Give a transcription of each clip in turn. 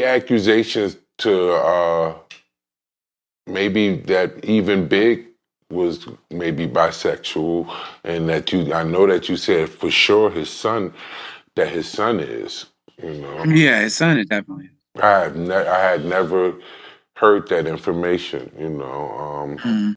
accusations to maybe that even Big was maybe bisexual, and that I know that you said for sure his son is, you know. Yeah, his son is definitely. I had never heard that information, you know. Mhm.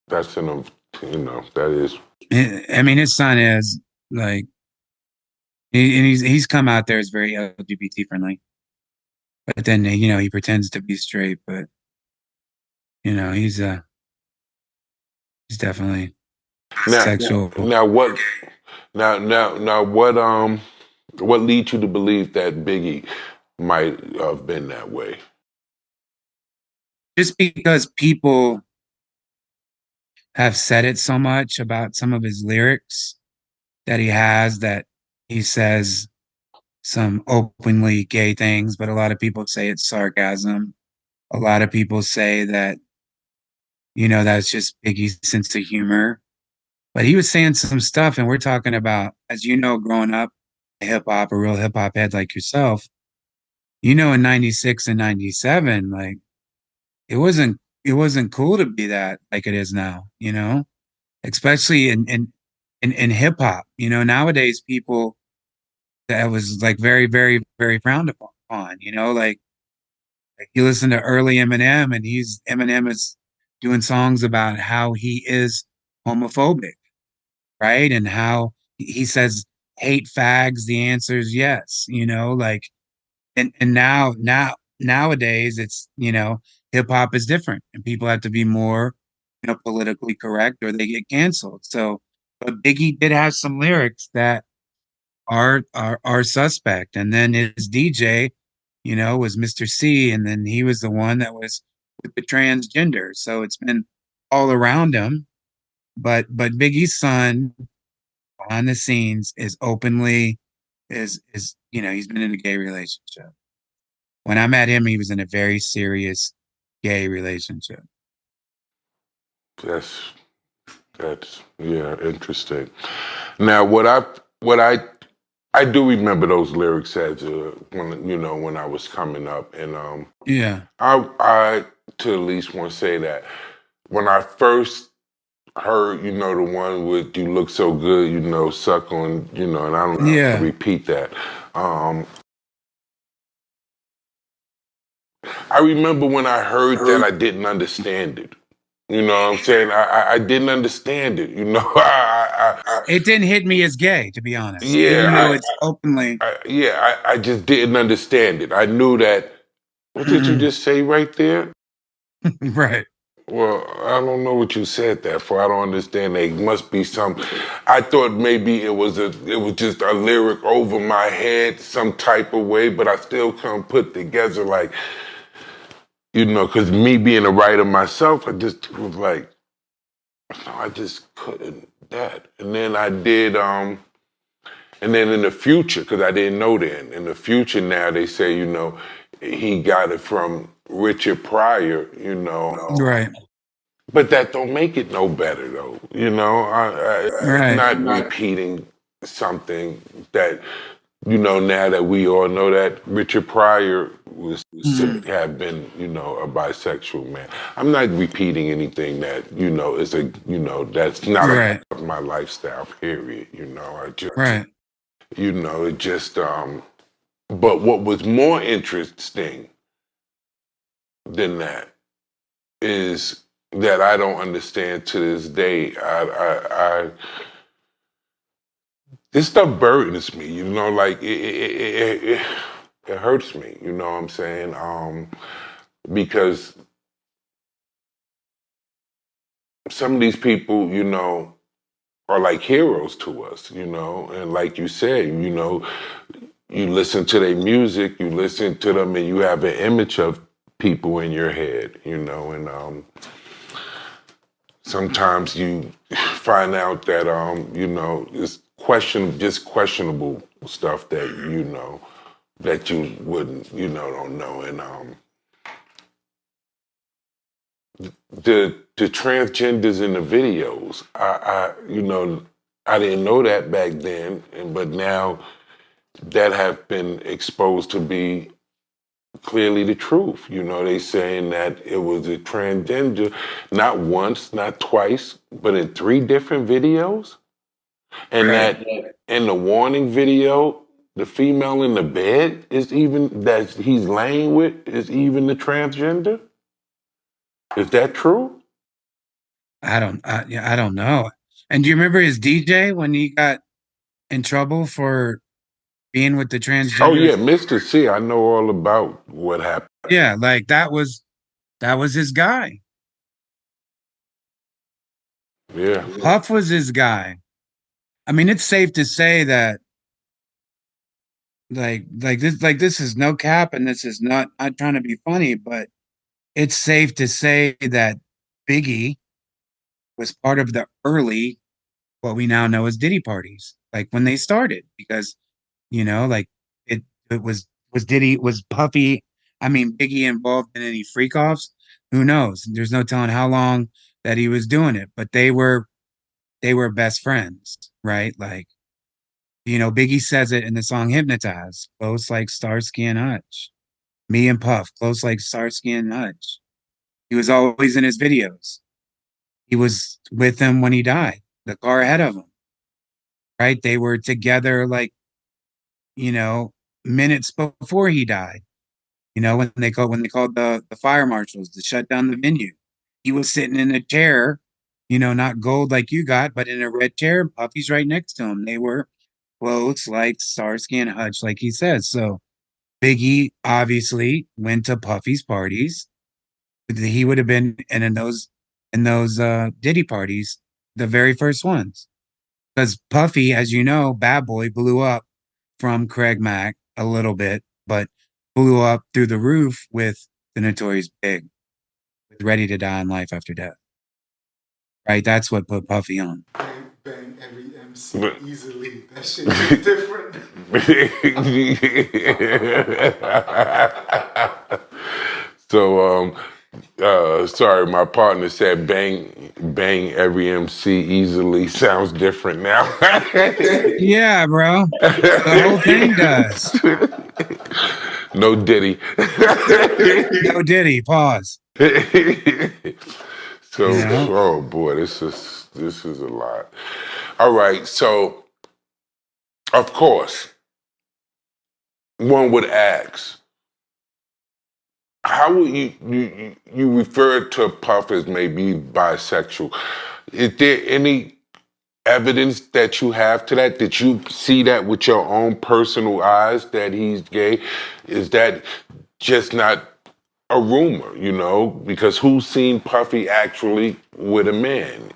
That's an, you know, that is. I mean, his son is like, and he's come out there as very LGBT friendly, but then he pretends to be straight, but he's definitely Now, sexual. now what? Now what leads you to believe that Biggie might have been that way? Just because people have said it so much about some of his lyrics that he has, that he says some openly gay things, but a lot of people say it's sarcasm. A lot of people say that, that's just Biggie's sense of humor. But he was saying some stuff, and we're talking about, as you know, growing up, hip hop, a real hip hop head like yourself, in 96 and 97, like it wasn't cool to be that like it is now, especially in hip hop. Nowadays people, that was like very, very, very frowned upon, like you listen to early Eminem, and Eminem is doing songs about how he is homophobic, right? And how he says hate fags, the answer is yes, like, and nowadays it's, hip hop is different, and people have to be more, politically correct, or they get canceled. So, but Biggie did have some lyrics that are suspect. And then his DJ, was Mr. C, and then he was the one that was with the transgender. So it's been all around him. But Biggie's son behind the scenes is openly, he's been in a gay relationship. When I met him, he was in a very serious gay relationship. That's that's yeah, interesting. Now, what I do remember those lyrics as when I was coming up, and Yeah. I to at least want to say that when I first heard, the one with "You look so good," suck on, and I don't know, Yeah. repeat that. Um, I remember when I heard that, I didn't understand it. You know what I'm saying? I didn't understand it. It didn't hit me as gay, to be honest, even though Yeah, it's openly. I just didn't understand it. I knew that. What did you just say right there? Right. Well, I don't know what you said that for. I don't understand. There must be some. I thought maybe it was just a lyric over my head, some type of way, but I still couldn't put together, like, because me being a writer myself, I just was like, no, I just couldn't that. And then I did. And then in the future, because I didn't know then, in the future now they say, he got it from Richard Pryor, Right. but that don't make it no better though. I'm Right. not repeating something that, now that we all know that Richard Pryor was Mhm. have been, a bisexual man. I'm not repeating anything that, is that's not a Right. part of my lifestyle, period. I just Right. it just but what was more interesting than that is that I don't understand to this day. This stuff burdens me, like it hurts me, you know what I'm saying? Because some of these people, are like heroes to us, and like you said, you listen to their music, you listen to them, and you have an image of people in your head, and sometimes you find out that it's just questionable stuff that that you wouldn't, don't know, and the transgenders in the videos, I didn't know that back then, but now that have been exposed to be clearly the truth. You know, they saying that it was a transgender, not once, not twice, but in 3 different videos. And Right. that in the warning video, the female in the bed is even that he's laying with is even the transgender. Is that true? Yeah, I don't know. And do you remember his DJ when he got in trouble for being with the Oh yeah, transgender? Mr. C. I know all about what happened. Yeah, like that was his guy. Yeah. Puff was his guy. I mean, it's safe to say that like this is no cap and this is not trying to be funny, but it's safe to say that Biggie was part of the early what we now know as Diddy parties, like when they started, because like it it was Diddy was Puffy, I mean Biggie involved in any freak offs? Who knows? There's no telling how long that he was doing it, but they were best friends, right? Like, Biggie says it in the song Hypnotize, close like Starsky and Hutch. Me and Puff, close like Starsky and Hutch. He was always in his videos. He was with him when he died, the car ahead of him, right? They were together like, you know, minutes before he died. When they called the fire marshals to shut down the venue. He was sitting in a chair, not gold like you got, but in a red chair. Puffy's right next to him. They were close like Starsky and Hutch, like he says. So Biggie obviously went to Puffy's parties. He would have been in those Diddy parties, the very first ones. Because Puffy, as you know, Bad Boy blew up from Craig Mack a little bit, but blew up through the roof with the Notorious Big, with Ready to Die in Life After Death. Right? That's what put Puffy on. Bang every MC But easily. That shit is different. so sorry, my partner said bang every MC easily sounds different now. Yeah, bro. The whole thing does. No Diddy. No Diddy, pause. You So, know? oh boy, this is a lot. All right, so of course, one would ask, how would you refer to Puff as maybe bisexual? Is there any evidence that you have to that? Did you see that with your own personal eyes that he's gay? Is that just not a rumor, because who's seen Puffy actually with a man,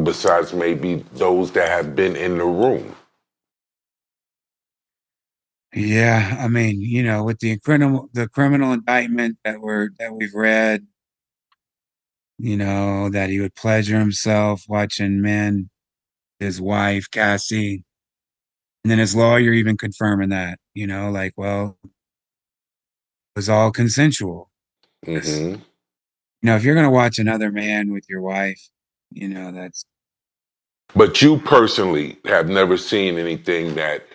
besides maybe those that have been in the room? Yeah, I mean, with the criminal indictment that we've read, that he would pleasure himself watching men, his wife, Cassie, and then his lawyer even confirming that, like, well, it was all consensual. 'Cause, Hmm. if you're gonna watch another man with your wife, that's But you personally have never seen anything that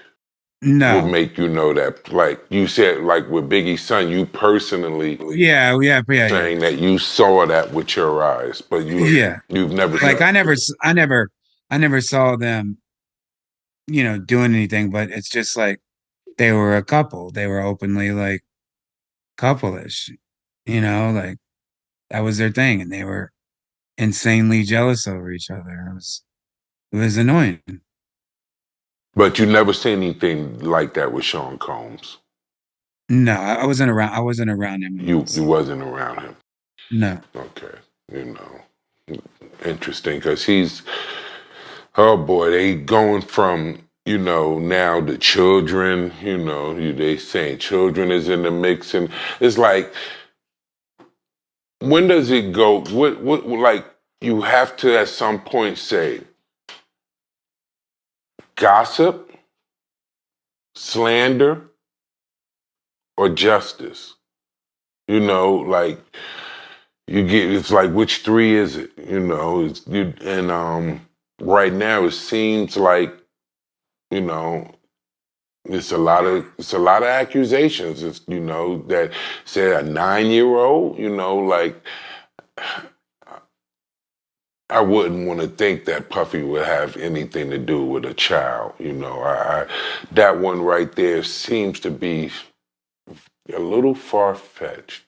would no. make you know that, like you said, like with Biggie's son, you personally Yeah, yeah, yeah, yeah. saying that you saw that with your eyes, but Yeah. you've never Like seen. I never saw them, doing anything, but it's just like they were a couple. They were openly like couple-ish, like that was their thing, and they were insanely jealous over each other. It was annoying. But you never seen anything like that with Sean Combs. No, I wasn't around. I wasn't around him when he You was. wasn't around him. No. Okay, interesting because oh boy, they going from now the children, they saying children is in the mix, and it's like, when does it go? What like, you have to at some point say gossip, slander, or justice. Like, it's like, which three is it? And right now it seems like, you know It's a lot of accusations. It's, you know, that say a 9-year-old. You know, like I wouldn't want to think that Puffy would have anything to do with a child. You know, that one right there seems to be a little far fetched.